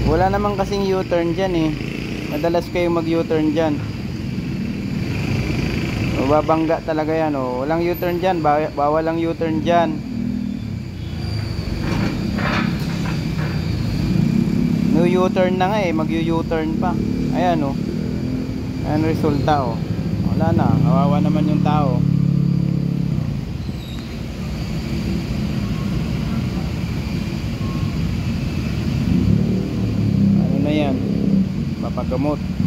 Wala naman kasing U-turn dyan eh. Madalas kayong mag U-turn dyan. Babangga talaga yan oh. Walang U-turn dyan, bawal ang U-turn dyan. No U-turn na nga eh, mag U-turn pa. Ayan oh. Ayan resulta oh. Wala na, kawawa naman yung tao. Ano na yan? Papagamot.